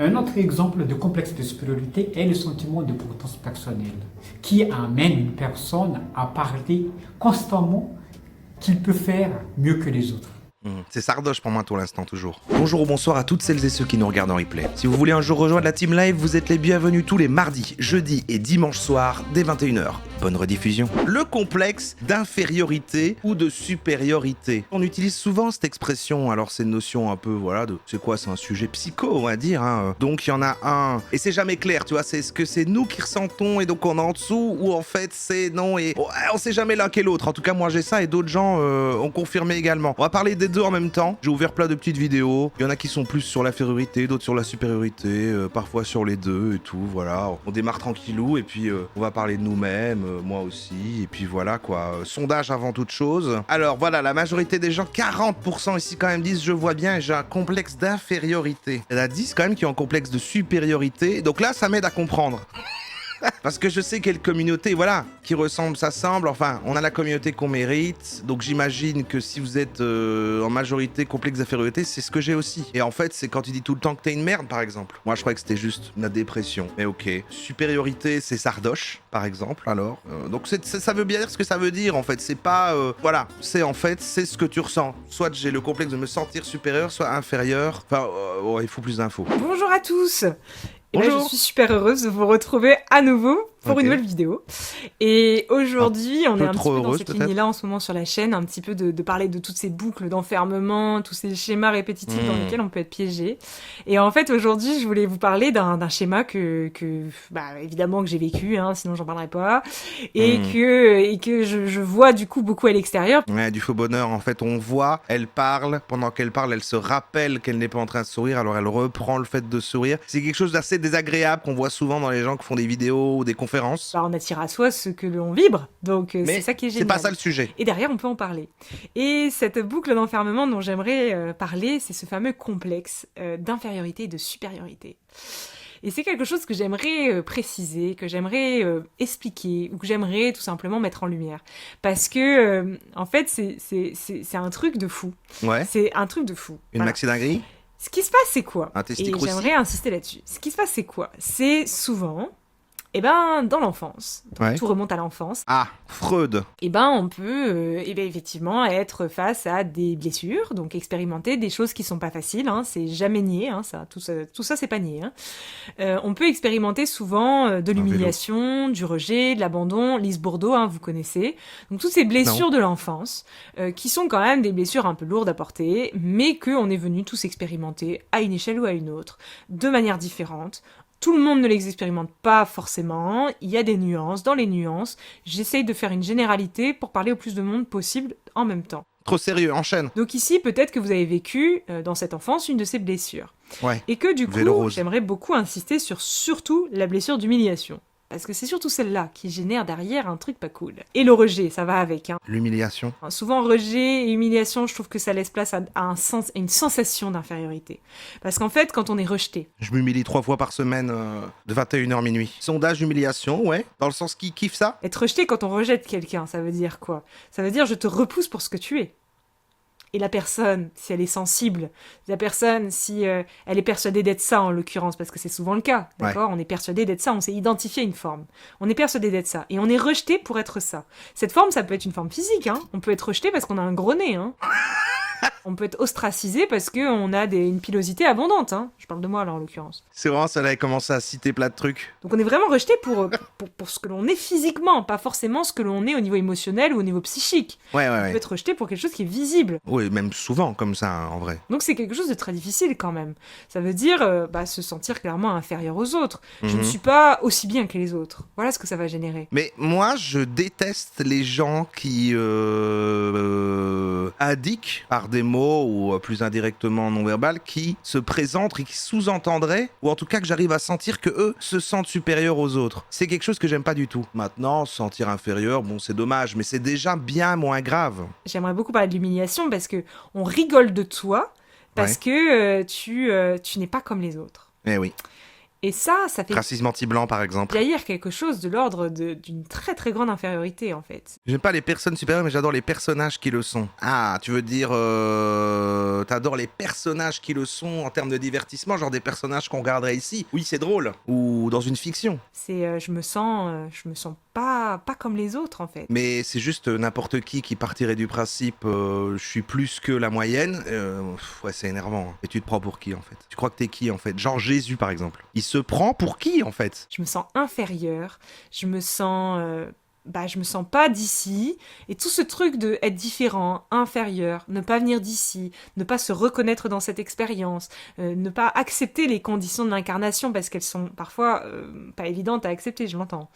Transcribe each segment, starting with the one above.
Un autre exemple de complexe de supériorité est le sentiment de potence personnelle, qui amène une personne à parler constamment qu'il peut faire mieux que les autres. C'est Sardoche pour moi tout l'instant toujours. Bonjour ou bonsoir à toutes celles et ceux qui nous regardent en replay. Si vous voulez un jour rejoindre la team live, vous êtes les bienvenus tous les mardis, jeudis et dimanches soirs dès 21h. Bonne rediffusion. Le complexe d'infériorité ou de supériorité. On utilise souvent cette expression, alors c'est une notion un peu, voilà, de c'est quoi, c'est un sujet psycho, on va dire. Hein. Donc il y en a un, et c'est jamais clair, tu vois, c'est ce que c'est nous qui ressentons et donc on est en dessous, ou en fait c'est non, et bon, on sait jamais l'un qu'est l'autre. En tout cas, moi j'ai ça et d'autres gens ont confirmé également. On va parler des deux en même temps. J'ai ouvert plein de petites vidéos. Il y en a qui sont plus sur l'infériorité, d'autres sur la supériorité, parfois sur les deux et tout, voilà. On démarre tranquillou et puis on va parler de nous-mêmes, moi aussi, et puis voilà quoi. Sondage avant toute chose. Alors voilà, la majorité des gens, 40% ici quand même disent je vois bien et j'ai un complexe d'infériorité. Il y en a 10 quand même qui ont un complexe de supériorité. Donc là, ça m'aide à comprendre. Parce que je sais quelle communauté, voilà, qui ressemble, ça semble. Enfin, on a la communauté qu'on mérite. Donc j'imagine que si vous êtes en majorité complexe d'infériorité, c'est ce que j'ai aussi. Et en fait, c'est quand tu dis tout le temps que t'es une merde, par exemple. Moi, je croyais que c'était juste la dépression. Mais ok. Supériorité, c'est Sardoche, par exemple, alors. Donc ça veut bien dire ce que ça veut dire, en fait. C'est pas... voilà. C'est en fait, c'est ce que tu ressens. Soit j'ai le complexe de me sentir supérieur, soit inférieur. Enfin, il faut plus d'infos. Bonjour à tous. Et là, Bonjour. je suis super heureuse de vous retrouver à nouveau pour une nouvelle vidéo. Et aujourd'hui, on est un petit peu dans cette ligne-là en ce moment sur la chaîne, un petit peu de parler de toutes ces boucles d'enfermement, tous ces schémas répétitifs dans lesquels on peut être piégé. Et en fait, aujourd'hui, je voulais vous parler d'un schéma que évidemment que j'ai vécu, hein, sinon j'en parlerai pas, et que je vois du coup beaucoup à l'extérieur. Ouais, du faux bonheur, en fait, on voit, elle parle, pendant qu'elle parle, elle se rappelle qu'elle n'est pas en train de sourire, alors elle reprend le fait de sourire. C'est quelque chose d'assez désagréable qu'on voit souvent dans les gens qui font des vidéos ou des conférences. Bah, on attire à soi ce que l'on vibre, donc c'est ça qui est génial. C'est pas ça le sujet. Et derrière, on peut en parler. Et cette boucle d'enfermement dont j'aimerais parler, c'est ce fameux complexe d'infériorité et de supériorité. Et c'est quelque chose que j'aimerais préciser, que j'aimerais expliquer, ou que j'aimerais tout simplement mettre en lumière. Parce que, en fait, c'est un truc de fou. Ouais. C'est un truc de fou. Une maxi dinguerie. Ce qui se passe, c'est quoi? Un testicule Et j'aimerais insister là-dessus. Ce qui se passe, c'est quoi? C'est souvent... dans l'enfance, tout remonte à l'enfance. Ah, Freud. On peut effectivement être face à des blessures, donc expérimenter des choses qui sont pas faciles, hein, c'est jamais nié, hein, tout ça c'est pas nié. Hein. On peut expérimenter souvent de l'humiliation, du rejet, de l'abandon, Lise Bourbeau, hein, vous connaissez. Donc toutes ces blessures de l'enfance, qui sont quand même des blessures un peu lourdes à porter, mais qu'on est venu tous expérimenter à une échelle ou à une autre, de manière différente. Tout le monde ne les expérimente pas forcément, il y a des nuances, dans les nuances, j'essaye de faire une généralité pour parler au plus de monde possible en même temps. Trop sérieux, enchaîne. Donc ici, peut-être que vous avez vécu dans cette enfance une de ces blessures. Ouais. Et que du coup, j'aimerais beaucoup insister sur surtout la blessure d'humiliation. Parce que c'est surtout celle-là qui génère derrière un truc pas cool. Et le rejet, ça va avec. Hein. L'humiliation. Souvent, rejet et humiliation, je trouve que ça laisse place à une sensation d'infériorité. Parce qu'en fait, quand on est rejeté... Je m'humilie 3 fois par semaine de 21h minuit. Sondage humiliation, ouais. Dans le sens qui kiffe ça. Être rejeté quand on rejette quelqu'un, ça veut dire quoi? Ça veut dire je te repousse pour ce que tu es. Et la personne, si elle est sensible, la personne, si elle est persuadée d'être ça, en l'occurrence, parce que c'est souvent le cas, d'accord? On est persuadé d'être ça, on s'est identifié à une forme. On est persuadé d'être ça. Et on est rejeté pour être ça. Cette forme, ça peut être une forme physique, hein. On peut être rejeté parce qu'on a un gros nez, hein. On peut être ostracisé parce qu'on a une pilosité abondante, hein. Je parle de moi, là, en l'occurrence. C'est vraiment ça, là, elle commence à citer plein de trucs. Donc on est vraiment rejeté pour ce que l'on est physiquement, pas forcément ce que l'on est au niveau émotionnel ou au niveau psychique. Ouais. On peut être rejeté pour quelque chose qui est visible. Oui, même souvent comme ça, hein, en vrai. Donc c'est quelque chose de très difficile quand même. Ça veut dire se sentir clairement inférieur aux autres. Je ne suis pas aussi bien que les autres. Voilà ce que ça va générer. Mais moi, je déteste les gens qui indiquent par des mots ou plus indirectement non-verbal qui se présentent et qui sous-entendraient, ou en tout cas que j'arrive à sentir que eux se sentent supérieurs aux autres. C'est quelque chose que j'aime pas du tout. Maintenant, se sentir inférieur, bon, c'est dommage, mais c'est déjà bien moins grave. J'aimerais beaucoup parler de l'humiliation parce que on rigole de toi parce que tu n'es pas comme les autres. Eh oui. Et ça fait Racisme anti-blanc, par exemple. jaillir quelque chose de l'ordre d'une très très grande infériorité, en fait. J'aime pas les personnes supérieures, mais j'adore les personnages qui le sont. Ah, tu veux dire... T'adores les personnages qui le sont en termes de divertissement, genre des personnages qu'on regarderait ici. Oui, c'est drôle. Ou dans une fiction. Je me sens pas comme les autres, en fait. Mais c'est juste n'importe qui partirait du principe je suis plus que la moyenne. Ouais, c'est énervant. Et tu te prends pour qui, en fait? Tu crois que t'es qui, en fait? Genre Jésus, par exemple. Il se prend pour qui, en fait? Je me sens inférieure, je me sens pas d'ici, et tout ce truc de être différent, inférieur, ne pas venir d'ici, ne pas se reconnaître dans cette expérience, ne pas accepter les conditions de l'incarnation parce qu'elles sont parfois pas évidentes à accepter, je l'entends.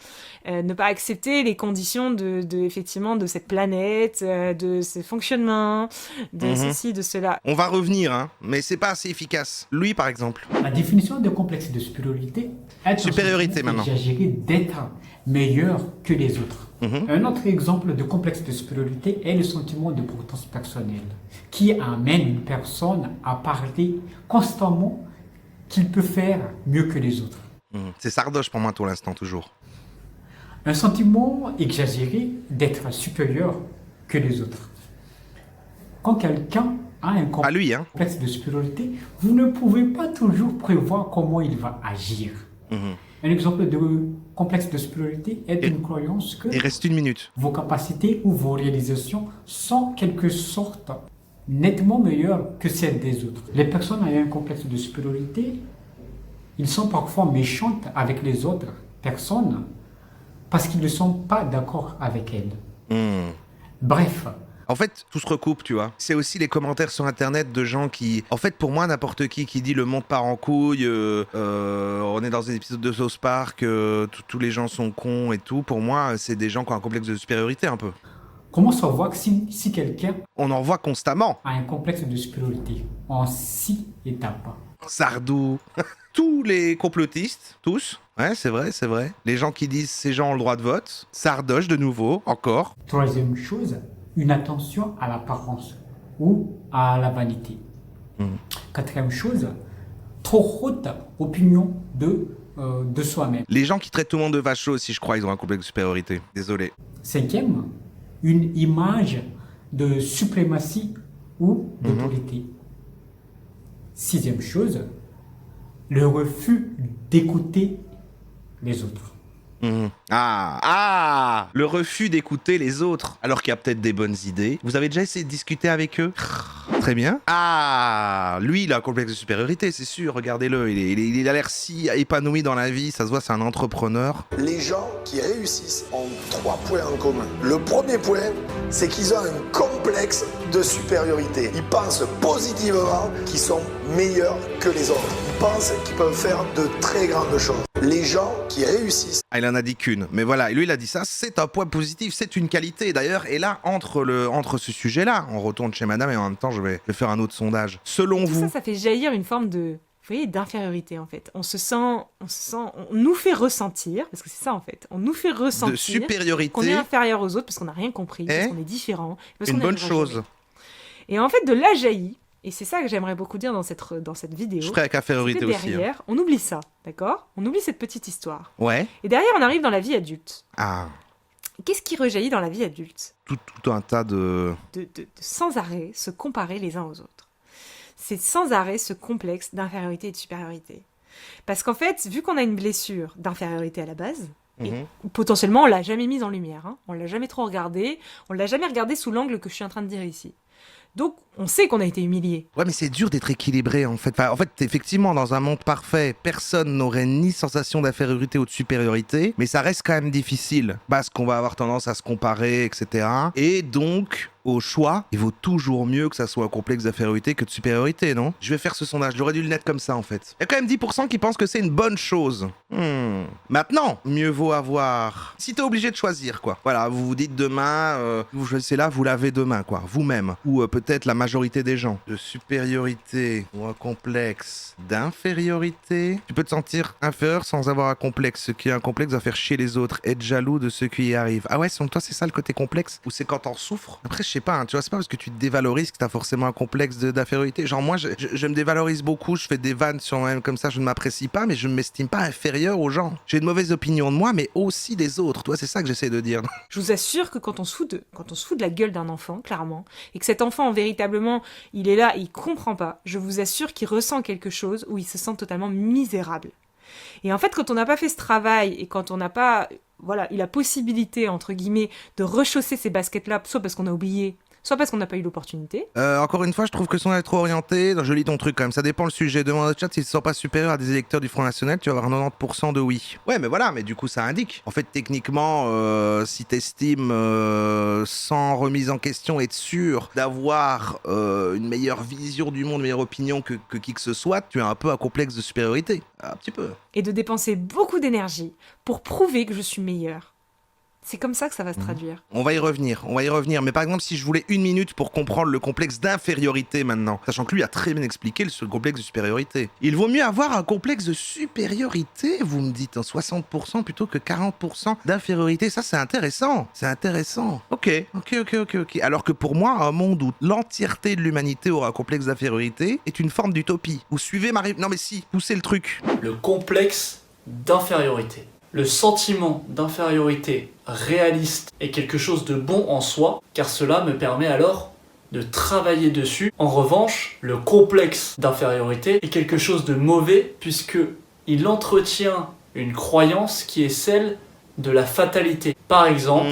Ne pas accepter les conditions effectivement de cette planète, de ce fonctionnement, de ceci, de cela. On va revenir, hein, mais c'est pas assez efficace. Lui, par exemple. La définition de complexe de supériorité est Supériorité, maintenant. exagéré d'être meilleur que les autres. Un autre exemple de complexe de supériorité est le sentiment de potence personnelle, qui amène une personne à parler constamment qu'il peut faire mieux que les autres. C'est Sardoche pour moi, tout l'instant, toujours. Un sentiment exagéré d'être supérieur que les autres. Quand quelqu'un a un Ah, lui, hein. complexe de supériorité, vous ne pouvez pas toujours prévoir comment il va agir. Un exemple de complexe de supériorité est une croyance que Il reste 1 minute. vos capacités ou vos réalisations sont en quelque sorte nettement meilleures que celles des autres. Les personnes ayant un complexe de supériorité, ils sont parfois méchantes avec les autres personnes parce qu'ils ne sont pas d'accord avec elles. Bref, En fait, tout se recoupe, tu vois. C'est aussi les commentaires sur Internet de gens qui... En fait, pour moi, n'importe qui dit le monde part en couille, on est dans un épisode de South Park, tous les gens sont cons et tout. Pour moi, c'est des gens qui ont un complexe de supériorité, un peu. comment savoir que si quelqu'un On en voit constamment. a un complexe de supériorité en 6 étapes? Sardou. Tous les complotistes, tous. Ouais, c'est vrai, c'est vrai. Les gens qui disent ces gens ont le droit de vote. Sardoche, de nouveau, encore. Troisième chose, une attention à l'apparence ou à la vanité. Quatrième chose, trop haute opinion de soi-même. Les gens qui traitent tout le monde de vacho aussi, je crois, ils ont un complexe de supériorité. Désolé. Cinquième, une image de suprématie ou d'autorité. Sixième chose, le refus d'écouter les autres. Ah, le refus d'écouter les autres, alors qu'il y a peut-être des bonnes idées. Vous avez déjà essayé de discuter avec eux? Très bien. Ah, lui, il a un complexe de supériorité, c'est sûr, regardez-le. Il a l'air si épanoui dans la vie, ça se voit, c'est un entrepreneur. Les gens qui réussissent ont 3 points en commun. Le premier point, c'est qu'ils ont un complexe de supériorité. Ils pensent positivement qu'ils sont meilleurs que les autres. Ils pensent qu'ils peuvent faire de très grandes choses. Les gens qui réussissent... Ah, il en a dit qu'une, mais voilà, lui il a dit ça, c'est un point positif, c'est une qualité d'ailleurs. Et là, entre ce sujet-là, on retourne chez madame et en même temps je vais faire un autre sondage. Selon Tout vous... ça fait jaillir une forme de, vous voyez, d'infériorité, en fait. On nous fait ressentir, parce que c'est ça, en fait, on nous fait ressentir de supériorité, qu'on est inférieur aux autres parce qu'on n'a rien compris, parce qu'on est différent. Parce une qu'on bonne n'arrivera chose. jamais. Et en fait, de là jaillit, et c'est ça que j'aimerais beaucoup dire dans cette vidéo, Je ferai avec infériorité c'est que aussi. derrière, on oublie ça, d'accord? On oublie cette petite histoire. Ouais. Et derrière, on arrive dans la vie adulte. Ah, Qu'est-ce qui rejaillit dans la vie adulte? tout un tas de... De sans arrêt se comparer les uns aux autres. C'est sans arrêt ce complexe d'infériorité et de supériorité. Parce qu'en fait, vu qu'on a une blessure d'infériorité à la base, et potentiellement on l'a jamais mise en lumière, hein, on l'a jamais trop regardé, on l'a jamais regardé sous l'angle que je suis en train de dire ici. Donc, on sait qu'on a été humilié. Ouais, mais c'est dur d'être équilibré, en fait. Enfin, en fait, effectivement, dans un monde parfait, personne n'aurait ni sensation d'infériorité ou de supériorité, mais ça reste quand même difficile, parce qu'on va avoir tendance à se comparer, etc. Et donc, au choix, il vaut toujours mieux que ça soit un complexe d'infériorité que de supériorité, non? Je vais faire ce sondage, j'aurais dû le mettre comme ça, en fait. Il y a quand même 10% qui pensent que c'est une bonne chose. Maintenant, mieux vaut avoir... Si t'es obligé de choisir, quoi. Voilà, vous vous dites demain, vous choisissez là, vous l'avez demain, quoi. Vous-même. Ou peut-être la majorité des gens. De supériorité ou un complexe d'infériorité. Tu peux te sentir inférieur sans avoir un complexe. Ce qui est un complexe va faire chier les autres, être jaloux de ceux qui y arrivent. Ah ouais, selon toi, c'est ça le côté complexe? Ou c'est quand t'en souffres? Après, je sais pas, hein, tu vois, c'est pas parce que tu te dévalorises que t'as forcément un complexe d'infériorité. Genre, moi, je me dévalorise beaucoup, je fais des vannes sur moi-même comme ça, je ne m'apprécie pas, mais je ne m'estime pas inférieur aux gens. J'ai une mauvaise opinion de moi, mais aussi des autres. Toi, c'est ça que j'essaie de dire. Je vous assure que quand on se fout de la gueule d'un enfant, clairement, et que cet enfant, véritablement, il est là et il comprend pas, je vous assure qu'il ressent quelque chose où il se sent totalement misérable. Et en fait, quand on n'a pas fait ce travail et quand on n'a pas, voilà, eu la possibilité, entre guillemets, de rechausser ces baskets-là, soit parce qu'on a oublié, soit parce qu'on n'a pas eu l'opportunité. Encore une fois, je trouve que son est trop orienté. Je lis ton truc quand même, ça dépend le sujet. Demande au chat s'il ne se sent pas supérieur à des électeurs du Front National, tu vas avoir 90% de oui. Ouais, mais voilà, mais du coup, ça indique. En fait, techniquement, si t'estimes sans remise en question, être sûr d'avoir une meilleure vision du monde, une meilleure opinion que qui que ce soit, tu as un peu un complexe de supériorité. Un petit peu. Et de dépenser beaucoup d'énergie pour prouver que je suis meilleure. C'est comme ça que ça va se traduire. On va y revenir. Mais par exemple, si je voulais 1 minute pour comprendre le complexe d'infériorité maintenant, sachant que lui a très bien expliqué le complexe de supériorité. Il vaut mieux avoir un complexe de supériorité, vous me dites, en 60% plutôt que 40% d'infériorité. Ça, c'est intéressant. Ok. Alors que pour moi, un monde où l'entièreté de l'humanité aura un complexe d'infériorité est une forme d'utopie. Vous suivez ma... Non mais si, poussez le truc. Le complexe d'infériorité. Le sentiment d'infériorité réaliste est quelque chose de bon en soi, car cela me permet alors de travailler dessus. En revanche, le complexe d'infériorité est quelque chose de mauvais, puisque il entretient une croyance qui est celle de la fatalité. Par exemple,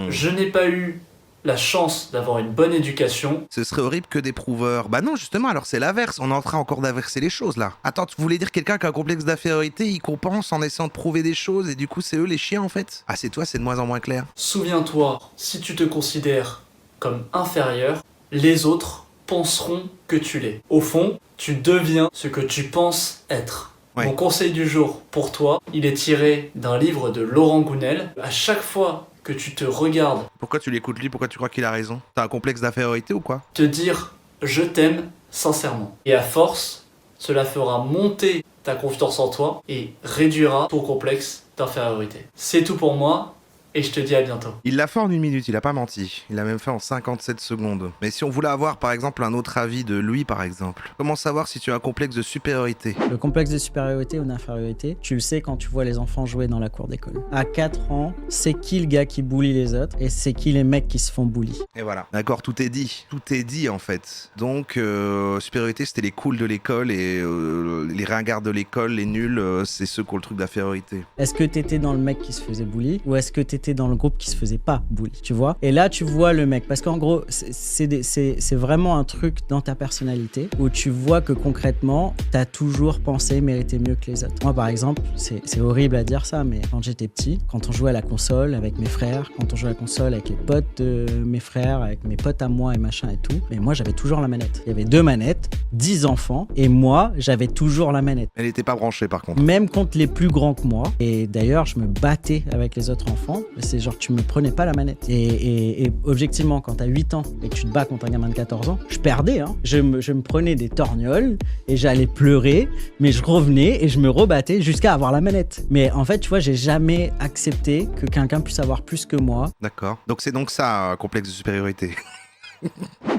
je n'ai pas eu la chance d'avoir une bonne éducation. Ce serait horrible que des prouveurs. Bah non, justement, alors c'est l'inverse. On est en train encore d'inverser les choses, là. Attends, tu voulais dire quelqu'un qui a un complexe d'infériorité, il compense en essayant de prouver des choses, et du coup, c'est eux les chiens, en fait? Ah, c'est toi, c'est de moins en moins clair. Souviens-toi, si tu te considères comme inférieur, les autres penseront que tu l'es. Au fond, tu deviens ce que tu penses être. Ouais. Mon conseil du jour pour toi, il est tiré d'un livre de Laurent Gounel. À chaque fois que tu te regardes, Pourquoi tu l'écoutes lui? Pourquoi tu crois qu'il a raison? T'as un complexe d'infériorité ou quoi? te dire « je t'aime » sincèrement. Et à force, cela fera monter ta confiance en toi et réduira ton complexe d'infériorité. C'est tout pour moi. Et je te dis à bientôt. Il l'a fait en 1 minute, il a pas menti. Il l'a même fait en 57 secondes. Mais si on voulait avoir par exemple un autre avis de lui par exemple, comment savoir si tu as un complexe de supériorité? Le complexe de supériorité ou d'infériorité, tu le sais quand tu vois les enfants jouer dans la cour d'école. À 4 ans, c'est qui le gars qui bully les autres et c'est qui les mecs qui se font bully. Et voilà. D'accord, tout est dit. Tout est dit en fait. Donc, supériorité c'était les cools de l'école et les ringards de l'école, les nuls, c'est ceux qui ont le truc d'infériorité. Est-ce que t'étais dans le mec qui se faisait bully ou est-ce que t'étais dans le groupe qui se faisait pas bully, tu vois? Et là, tu vois le mec, parce qu'en gros, c'est vraiment un truc dans ta personnalité où tu vois que concrètement, t'as toujours pensé mériter mieux que les autres. Moi, par exemple, c'est horrible à dire ça, mais quand j'étais petit, quand on jouait à la console avec mes frères, quand on jouait à la console avec les potes de mes frères, avec mes potes à moi et machin et tout, mais moi, j'avais toujours la manette. Il y avait 2 manettes, 10 enfants, et moi, j'avais toujours la manette. Elle était pas branchée par contre. Même contre les plus grands que moi. Et d'ailleurs, je me battais avec les autres enfants. C'est genre, tu me prenais pas la manette. Et objectivement, quand t'as 8 ans et que tu te bats contre un gamin de 14 ans, je perdais. Hein. Je me prenais des torgnoles et j'allais pleurer, mais je revenais et je me rebattais jusqu'à avoir la manette. Mais en fait, tu vois, j'ai jamais accepté que quelqu'un puisse avoir plus que moi. D'accord. Donc c'est donc ça, un complexe de supériorité.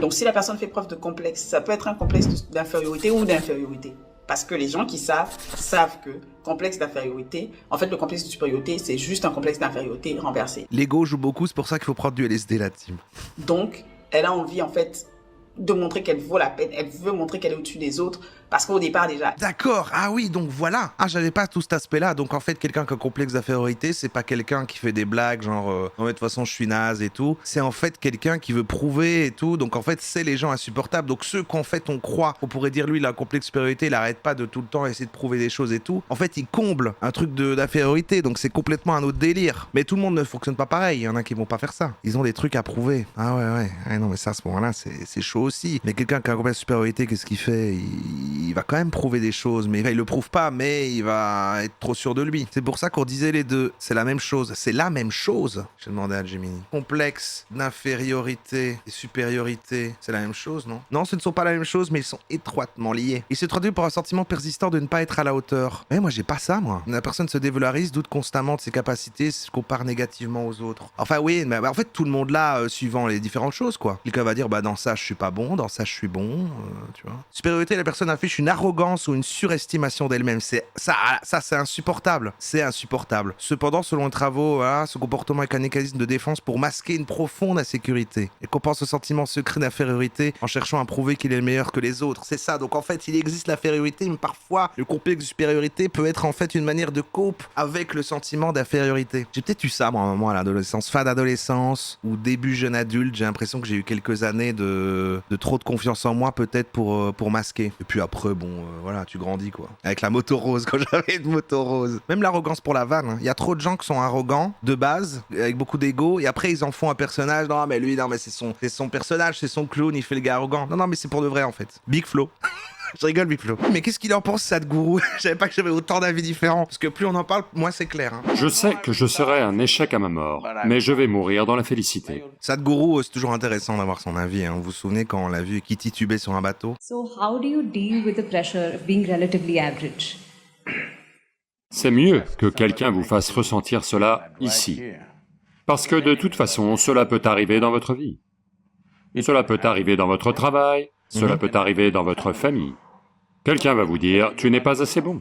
Donc si la personne fait preuve de complexe, ça peut être un complexe d'infériorité ou d'infériorité. Parce que les gens qui savent que complexe d'infériorité, en fait le complexe de supériorité, c'est juste un complexe d'infériorité renversé. L'ego joue beaucoup, c'est pour ça qu'il faut prendre du LSD la team. Donc, elle a envie en fait de montrer qu'elle vaut la peine, elle veut montrer qu'elle est au-dessus des autres, parce qu'au départ déjà... D'accord, ah oui, donc voilà. Ah, j'avais pas tout cet aspect-là, donc en fait, quelqu'un qui a un complexe d'infériorité, c'est pas quelqu'un qui fait des blagues, genre, non mais de toute façon, je suis naze et tout. C'est en fait quelqu'un qui veut prouver et tout, donc en fait, c'est les gens insupportables. Donc ceux qu'en fait, on croit, on pourrait dire, lui, il a un complexe de supériorité, il arrête pas de tout le temps essayer de prouver des choses et tout. En fait, il comble un truc d'infériorité, donc c'est complètement un autre délire. Mais tout le monde ne fonctionne pas pareil, il y en a qui vont pas faire ça. Ils ont des trucs à prouver. Ah ouais, non mais ça, à ce moment-là, c'est chaud aussi. Mais quelqu'un qui a un complexe de supériorité, qu'est-ce qu'il fait? il va quand même prouver des choses, mais il le prouve pas, mais il va être trop sûr de lui. C'est pour ça qu'on disait les deux, c'est la même chose. C'est la même chose. J'ai demandé à Gemini. Complexe d'infériorité et supériorité, c'est la même chose, non? Non, ce ne sont pas la même chose, mais ils sont étroitement liés. Il se traduit par un sentiment persistant de ne pas être à la hauteur. Mais moi, j'ai pas ça, moi. La personne se dévalorise, doute constamment de ses capacités, se compare négativement aux autres. Enfin, oui, mais en fait, tout le monde là, suivant les différentes choses, quoi. Quelqu'un va dire, bah, dans ça, je suis pas bon, dans ça, je suis bon, tu vois. Supériorité, la personne affiche une arrogance ou une surestimation d'elle-même. C'est ça, c'est insupportable. C'est insupportable. Cependant, selon les travaux, voilà, ce comportement est un mécanisme de défense pour masquer une profonde insécurité. Il compense ce sentiment secret d'infériorité en cherchant à prouver qu'il est le meilleur que les autres. C'est ça. Donc en fait, il existe l'infériorité, mais parfois, le complexe de supériorité peut être en fait une manière de cope avec le sentiment d'infériorité. J'ai peut-être eu ça, moi, à un moment à l'adolescence, fin d'adolescence ou début jeune adulte. J'ai l'impression que j'ai eu quelques années de trop de confiance en moi, peut-être pour masquer. Et puis après, bon, voilà, tu grandis, quoi. Avec la moto rose, quand j'avais une moto rose. Même l'arrogance pour la vanne. Il y a trop de gens qui sont arrogants, de base, avec beaucoup d'ego, et après, ils en font un personnage. Non, mais lui, non, mais c'est son personnage, c'est son clown, il fait le gars arrogant. Non, mais c'est pour de vrai, en fait. Big Flo. Je rigole, Big Flo. Mais qu'est-ce qu'il en pense, Sadhguru? Je savais pas que j'avais autant d'avis différents. Parce que plus on en parle, moins c'est clair. Hein. Je sais que je serai un échec à ma mort, mais je vais mourir dans la félicité. Sadhguru, c'est toujours intéressant d'avoir son avis. Hein. Vous vous souvenez quand on l'a vu qui titubait sur un bateau? So how do you deal with the pressure of being relatively average? C'est mieux que quelqu'un vous fasse ressentir cela ici. Parce que de toute façon, cela peut arriver dans votre vie. Cela peut arriver dans votre travail, cela peut arriver dans votre famille. Quelqu'un va vous dire, tu n'es pas assez bon.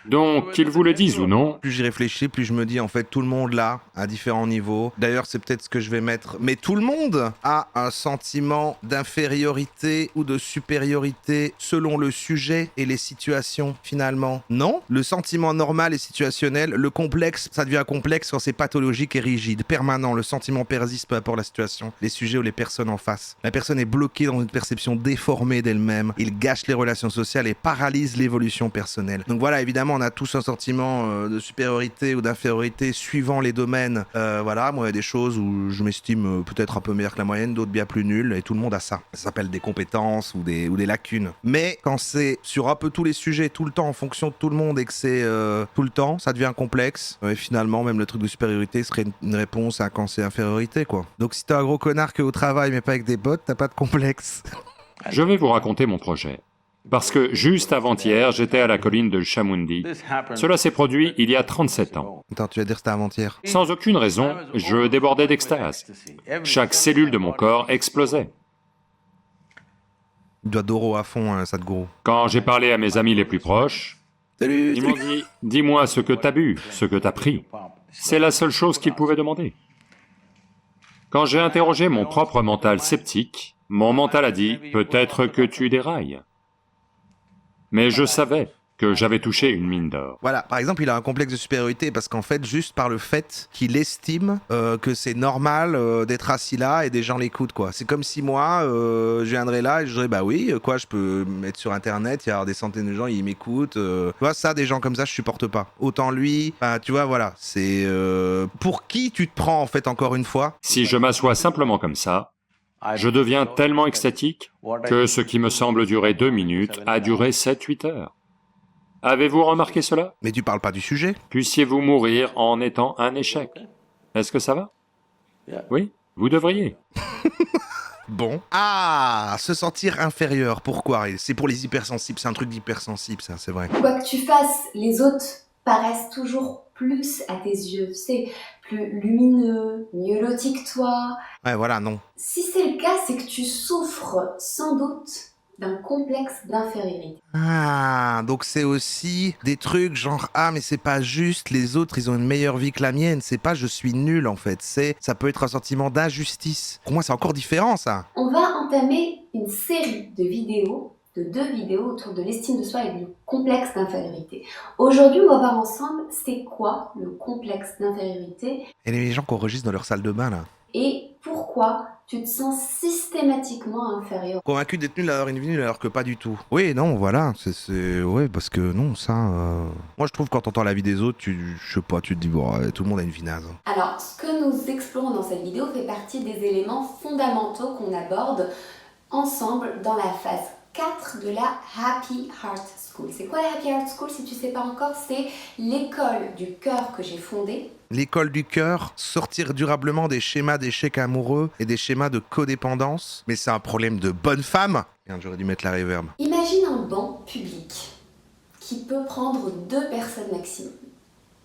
Donc, qu'ils vous le disent ou non... Plus j'y réfléchis, plus je me dis, en fait, tout le monde là, à différents niveaux. D'ailleurs, c'est peut-être ce que je vais mettre. Mais tout le monde a un sentiment d'infériorité ou de supériorité selon le sujet et les situations, finalement. Non? Le sentiment normal et situationnel, le complexe, ça devient complexe quand c'est pathologique et rigide, permanent. Le sentiment persiste peu importe la situation, les sujets ou les personnes en face. La personne est bloquée dans une perception déformée d'elle-même. Il gâche les relations sociales et paralyse l'évolution personnelle. Donc voilà, évidemment, on a tous un sentiment de supériorité ou d'infériorité suivant les domaines. Voilà, moi il y a des choses où je m'estime peut-être un peu meilleur que la moyenne, d'autres bien plus nul, et tout le monde a ça. Ça s'appelle des compétences ou des lacunes. Mais quand c'est sur un peu tous les sujets, tout le temps, en fonction de tout le monde, et que c'est tout le temps, ça devient complexe. Et finalement, même le truc de supériorité serait une réponse à quand c'est infériorité, quoi. Donc si t'es un gros connard que au travail, mais pas avec des potes, t'as pas de complexe. Je vais vous raconter mon projet. Parce que juste avant-hier, j'étais à la colline de Chamundi. Cela s'est produit il y a 37 ans. Attends, tu vas dire que c'était avant-hier. Sans aucune raison, je débordais d'extase. Chaque cellule de mon corps explosait. Il doit Doro à fond, Sadhguru. Quand j'ai parlé à mes amis les plus proches, Salut. ils m'ont dit « Dis-moi ce que t'as bu, ce que t'as pris. » C'est la seule chose qu'ils pouvaient demander. Quand j'ai interrogé mon propre mental sceptique, mon mental a dit « Peut-être que tu dérailles. » Mais je savais que j'avais touché une mine d'or. Voilà, par exemple, il a un complexe de supériorité parce qu'en fait, juste par le fait qu'il estime que c'est normal d'être assis là et des gens l'écoutent, quoi. C'est comme si moi, je viendrais là et je dirais, bah oui, quoi, je peux me mettre sur Internet, il y a des centaines de gens, ils m'écoutent. Tu vois, ça, des gens comme ça, je supporte pas. Autant lui, tu vois, voilà, c'est... pour qui tu te prends, en fait, encore une fois? Si je m'assois simplement comme ça, je deviens tellement extatique que ce qui me semble durer 2 minutes a duré 7-8 heures. Avez-vous remarqué cela? Mais tu parles pas du sujet. Puissiez-vous mourir en étant un échec? Est-ce que ça va? Oui, vous devriez. Bon. Ah, se sentir inférieur, pourquoi? C'est pour les hypersensibles, c'est un truc d'hypersensible, ça, c'est vrai. Quoi que tu fasses, les autres paraissent toujours plus à tes yeux, c'est plus lumineux, mieux lotis que toi. Ouais, voilà, non. Si c'est le cas, c'est que tu souffres sans doute d'un complexe d'infériorité. Ah, donc c'est aussi des trucs genre « Ah, mais c'est pas juste, les autres, ils ont une meilleure vie que la mienne. » C'est pas « je suis nul » en fait, ça peut être un sentiment d'injustice. Pour moi, c'est encore différent, ça. On va entamer une série de vidéos, de 2 vidéos autour de l'estime de soi et du complexe d'infériorité. Aujourd'hui, on va voir ensemble c'est quoi le complexe d'infériorité. Et les gens qu'on enregistre dans leur salle de bain, là. Et pourquoi tu te sens systématiquement inférieur. Convaincu d'être nul alors une vie nulle alors que pas du tout. Oui, non, voilà, ouais, parce que non, ça... Moi, je trouve que quand t'entends la vie des autres, je sais pas, tu te dis, bon, tout le monde a une vie naze. Alors, ce que nous explorons dans cette vidéo fait partie des éléments fondamentaux qu'on aborde ensemble dans la phase 4 de la Happy Heart School. C'est quoi la Happy Heart School? Si tu ne sais pas encore, c'est l'école du cœur que j'ai fondée. L'école du cœur, sortir durablement des schémas d'échec amoureux et des schémas de codépendance. Mais c'est un problème de bonne femme. Merde, j'aurais dû mettre la reverb. Imagine un banc public qui peut prendre 2 personnes maximum.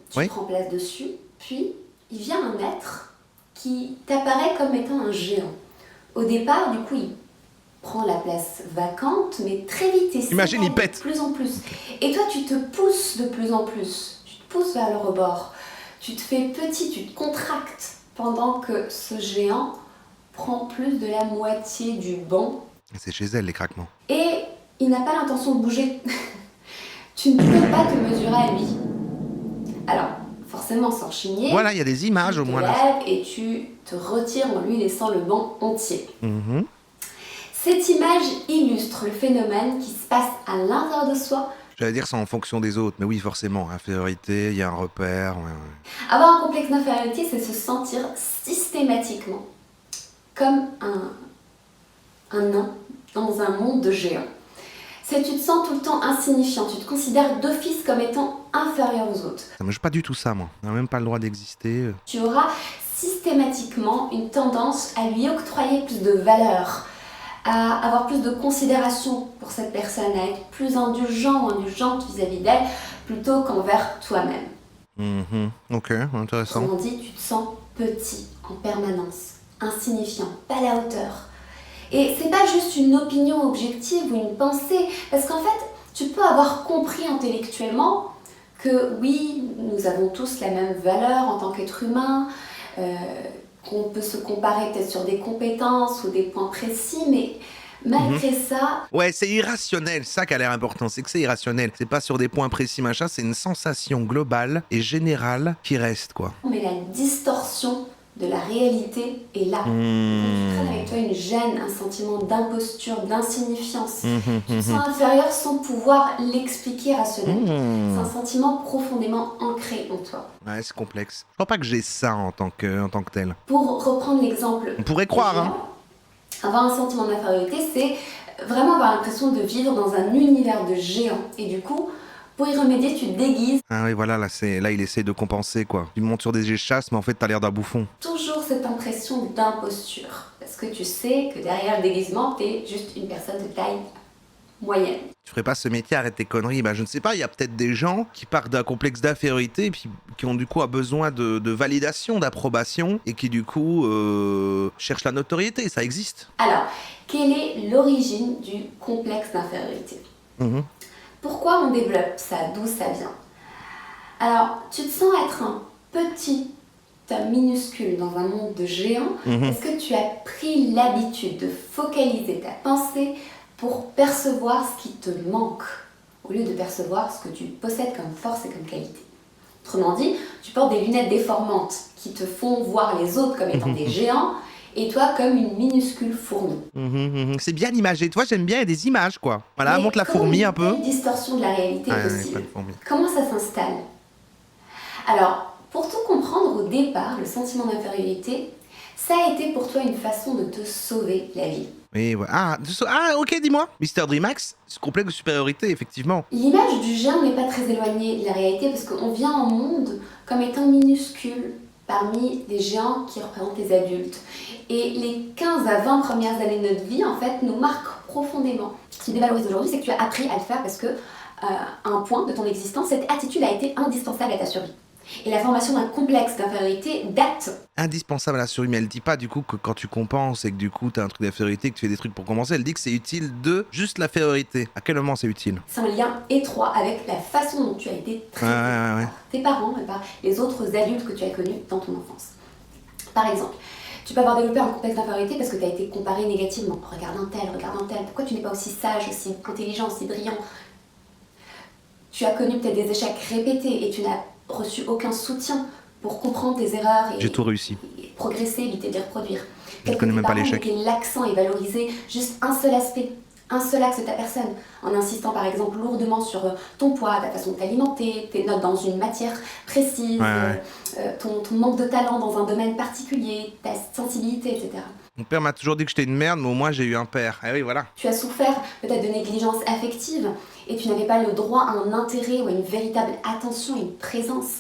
Tu prends place dessus, puis il vient un être qui t'apparaît comme étant un géant. Au départ, du coup, il prend la place vacante, mais très vite, il imagine, il pète de plus en plus. Et toi, tu te pousses de plus en plus. Tu te pousses vers le rebord. Tu te fais petit, tu te contractes, pendant que ce géant prend plus de la moitié du banc. C'est chez elle, les craquements. Et il n'a pas l'intention de bouger. Tu ne peux pas te mesurer à lui. Alors, forcément, sans chigner. Voilà, il y a des images au moins là. Tu te lèves et tu te retires en lui laissant le banc entier. Cette image illustre le phénomène qui se passe à l'intérieur de soi. J'allais dire c'est en fonction des autres, mais oui, forcément, infériorité, il y a un repère. Ouais. Avoir un complexe d'infériorité, c'est se sentir systématiquement comme un nain dans un monde de géants. C'est tu te sens tout le temps insignifiant, tu te considères d'office comme étant inférieur aux autres. Ça me joue pas du tout ça, moi. On n'a même pas le droit d'exister. Tu auras systématiquement une tendance à lui octroyer plus de valeur, à avoir plus de considération pour cette personne, à être plus indulgent ou indulgente vis-à-vis d'elle, plutôt qu'envers toi-même. Ok, intéressant. Autrement dit, tu te sens petit en permanence, insignifiant, pas à la hauteur. Et c'est pas juste une opinion objective ou une pensée, parce qu'en fait, tu peux avoir compris intellectuellement que oui, nous avons tous la même valeur en tant qu'être humain, qu'on peut se comparer peut-être sur des compétences ou des points précis, mais malgré ça... Ouais, c'est irrationnel, ça qui a l'air important, c'est que c'est irrationnel. C'est pas sur des points précis, machin, c'est une sensation globale et générale qui reste, quoi. Mais la distorsion de la réalité est là. Donc, tu traînes avec toi une gêne, un sentiment d'imposture, d'insignifiance. Tu te sens inférieur sans pouvoir l'expliquer rationnellement. C'est un sentiment profondément ancré en toi. Ouais, c'est complexe. Je crois pas que j'ai ça en tant que tel. Pour reprendre l'exemple... On pourrait croire, hein. Avoir un sentiment d'infériorité, c'est vraiment avoir l'impression de vivre dans un univers de géants. Et du coup, pour y remédier, tu te déguises. Ah oui, voilà, là il essaie de compenser, quoi. Il monte sur des échasses, mais en fait, t'as l'air d'un bouffon. Toujours cette impression d'imposture. Parce que tu sais que derrière le déguisement, t'es juste une personne de taille moyenne. Tu ferais pas ce métier, arrête tes conneries. Bah, je ne sais pas, il y a peut-être des gens qui partent d'un complexe d'infériorité et puis qui ont du coup besoin de validation, d'approbation et qui du coup cherchent la notoriété, ça existe. Alors, quelle est l'origine du complexe d'infériorité? Pourquoi on développe ça? D'où ça vient? Alors, tu te sens être un petit minuscule dans un monde de géants parce que tu as pris l'habitude de focaliser ta pensée pour percevoir ce qui te manque, au lieu de percevoir ce que tu possèdes comme force et comme qualité. Autrement dit, tu portes des lunettes déformantes qui te font voir les autres comme étant des géants et toi comme une minuscule fourmi. C'est bien imagé. Toi, j'aime bien des images, quoi. Voilà, montre la fourmi un peu. Une distorsion de la réalité possible. Comment ça s'installe? Alors, pour tout comprendre, au départ, le sentiment d'infériorité, ça a été pour toi une façon de te sauver la vie. Oui, ouais. Ah, ok, dis-moi. Mr. Dreamax, ce complexe de supériorité, effectivement. L'image du géant n'est pas très éloignée de la réalité parce qu'on vient en monde comme étant minuscule parmi les géants qui représentent les adultes. Et les 15 à 20 premières années de notre vie, en fait, nous marquent profondément. Ce qui dévalorise aujourd'hui, c'est que tu as appris à le faire parce que, à un point de ton existence, cette attitude a été indispensable à ta survie. Et la formation d'un complexe d'infériorité date. Indispensable à la survie, mais elle dit pas du coup que quand tu compenses et que du coup t'as un truc d'infériorité, que tu fais des trucs pour compenser, elle dit que c'est utile de juste l'infériorité. À quel moment c'est utile? C'est un lien étroit avec la façon dont tu as été traité par tes parents et par les autres adultes que tu as connus dans ton enfance. Par exemple, tu peux avoir développé un complexe d'infériorité parce que tu as été comparé négativement. Regarde un tel, pourquoi tu n'es pas aussi sage, aussi intelligent, aussi brillant? Tu as connu peut-être des échecs répétés et tu n'as reçu aucun soutien pour comprendre tes erreurs et, j'ai tout réussi. Et progresser, éviter de les reproduire. Je connais même pas l'échec. L'accent est valorisé juste un seul aspect, un seul axe de ta personne, en insistant par exemple lourdement sur ton poids, ta façon de t'alimenter, tes notes dans une matière précise, ton manque de talent dans un domaine particulier, ta sensibilité, etc. Mon père m'a toujours dit que j'étais une merde, mais au moins j'ai eu un père. Ah oui, voilà. Tu as souffert peut-être de négligence affective et tu n'avais pas le droit à un intérêt ou à une véritable attention et une présence.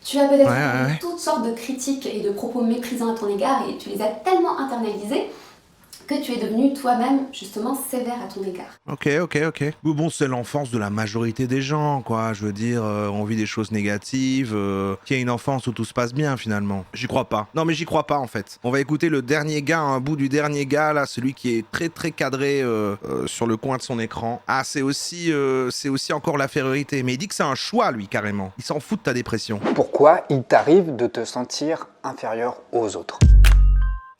Tu as peut-être entendu toutes sortes de critiques et de propos méprisants à ton égard et tu les as tellement internalisés que tu es devenu toi-même justement sévère à ton égard. Ok. Mais bon, c'est l'enfance de la majorité des gens, quoi. Je veux dire, on vit des choses négatives, qu'il y a une enfance où tout se passe bien, finalement. J'y crois pas. Non, mais j'y crois pas, en fait. On va écouter le dernier gars, un bout du dernier gars, là, celui qui est très très cadré sur le coin de son écran. Ah, c'est aussi encore l'infériorité. Mais il dit que c'est un choix, lui, carrément. Il s'en fout de ta dépression. Pourquoi il t'arrive de te sentir inférieur aux autres ?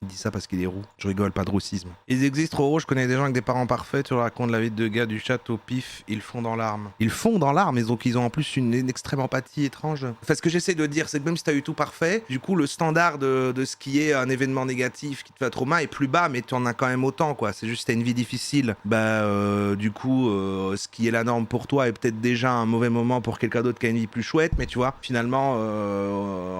Il dit ça parce qu'il est roux. Je rigole, pas de roussisme. Ils existent trop roux, je connais des gens avec des parents parfaits, tu leur racontes la vie de gars du château pif, ils font dans l'arme. Ils font dans l'arme, et donc ils ont en plus une extrême empathie étrange. Enfin, ce que j'essaie de dire, c'est que même si t'as eu tout parfait, du coup, le standard de ce qui est un événement négatif qui te fait trauma est plus bas, mais tu en as quand même autant, quoi. C'est juste que t'as une vie difficile. Du coup, ce qui est la norme pour toi est peut-être déjà un mauvais moment pour quelqu'un d'autre qui a une vie plus chouette, mais tu vois, finalement,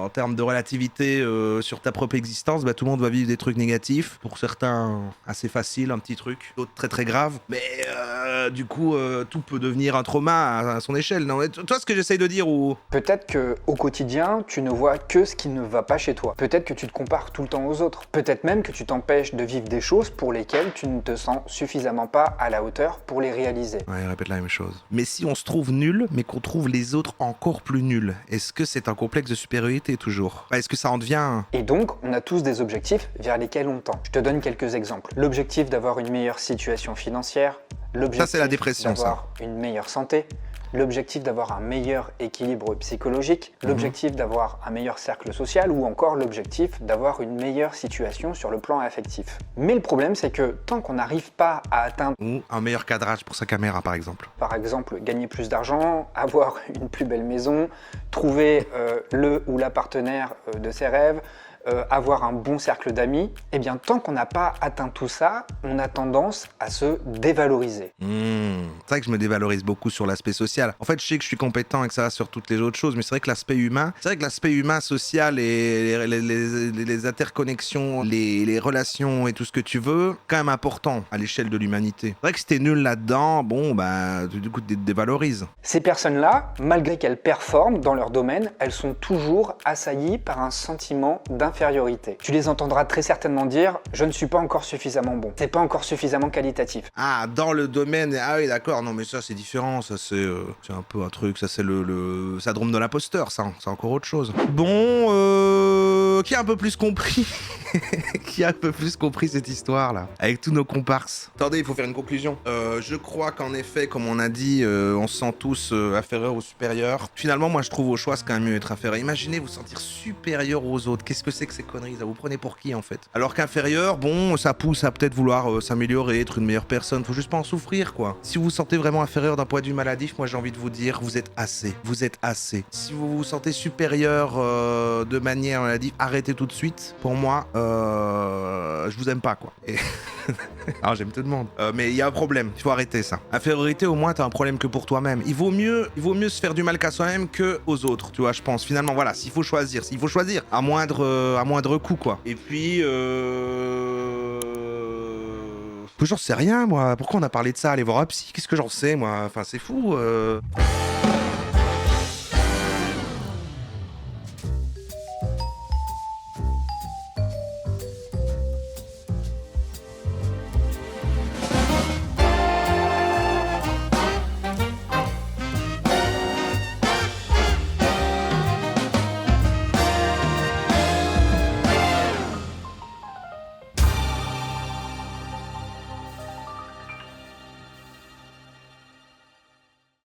en termes de relativité sur ta propre existence, tout le monde va vivre des trucs négatifs, pour certains assez faciles, un petit truc, d'autres très très graves, mais du coup tout peut devenir un trauma à son échelle. Non, toi, ce que j'essaye de dire, ou peut-être que au quotidien tu ne vois que ce qui ne va pas chez toi, peut-être que tu te compares tout le temps aux autres, peut-être même que tu t'empêches de vivre des choses pour lesquelles tu ne te sens suffisamment pas à la hauteur pour les réaliser. Ouais, répète la même chose. Mais si on se trouve nul, mais qu'on trouve les autres encore plus nuls, est-ce que c'est un complexe de supériorité toujours? Est-ce que ça en devient... Et donc on a tous des objectifs vers lesquels on tend. Je te donne quelques exemples. L'objectif d'avoir une meilleure situation financière, l'objectif d'avoir une meilleure santé, l'objectif d'avoir un meilleur équilibre psychologique, l'objectif d'avoir un meilleur cercle social ou encore l'objectif d'avoir une meilleure situation sur le plan affectif. Mais le problème, c'est que tant qu'on n'arrive pas à atteindre... Ou un meilleur cadrage pour sa caméra, par exemple. Par exemple, gagner plus d'argent, avoir une plus belle maison, trouver le ou la partenaire de ses rêves, avoir un bon cercle d'amis, eh bien tant qu'on n'a pas atteint tout ça, on a tendance à se dévaloriser. C'est vrai que je me dévalorise beaucoup sur l'aspect social. En fait, je sais que je suis compétent et que ça va sur toutes les autres choses, mais c'est vrai que l'aspect humain, social et les interconnexions, les relations et tout ce que tu veux, quand même important à l'échelle de l'humanité. C'est vrai que si t'es nul là-dedans, du coup, tu te dévalorises. Ces personnes-là, malgré qu'elles performent dans leur domaine, elles sont toujours assaillies par un sentiment d'infériorité. Tu les entendras très certainement dire « je ne suis pas encore suffisamment bon, c'est pas encore suffisamment qualitatif ». Ah, dans le domaine, ah oui d'accord, non mais ça c'est différent, ça c'est un peu un truc, ça c'est le syndrome de l'imposteur, ça, c'est encore autre chose. Bon, qui a un peu plus compris qui a un peu plus compris cette histoire là, avec tous nos comparses. Attendez, il faut faire une conclusion. Je crois qu'en effet, comme on a dit, on se sent tous inférieurs ou supérieurs. Finalement, moi je trouve au choix c'est quand même mieux être inférieur. Imaginez vous sentir supérieur aux autres, qu'est-ce que c'est que ces conneries, ça vous prenez pour qui en fait? Alors qu'inférieur, bon, ça pousse à peut-être vouloir s'améliorer, être une meilleure personne, faut juste pas en souffrir quoi. Si vous vous sentez vraiment inférieur d'un point de vue maladif, moi j'ai envie de vous dire, vous êtes assez. Si vous vous sentez supérieur de manière maladive, arrêtez tout de suite. Pour moi, je vous aime pas quoi. Et... Alors j'aime tout le monde, mais il y a un problème, il faut arrêter ça. Infériorité, au moins t'as un problème que pour toi-même. Il vaut mieux se faire du mal qu'à soi-même que aux autres, tu vois, je pense. Finalement, voilà, s'il faut choisir, à moindre coût quoi. Et puis j'en sais rien moi, pourquoi on a parlé de ça, aller voir un psy, qu'est-ce que j'en sais moi, enfin c'est fou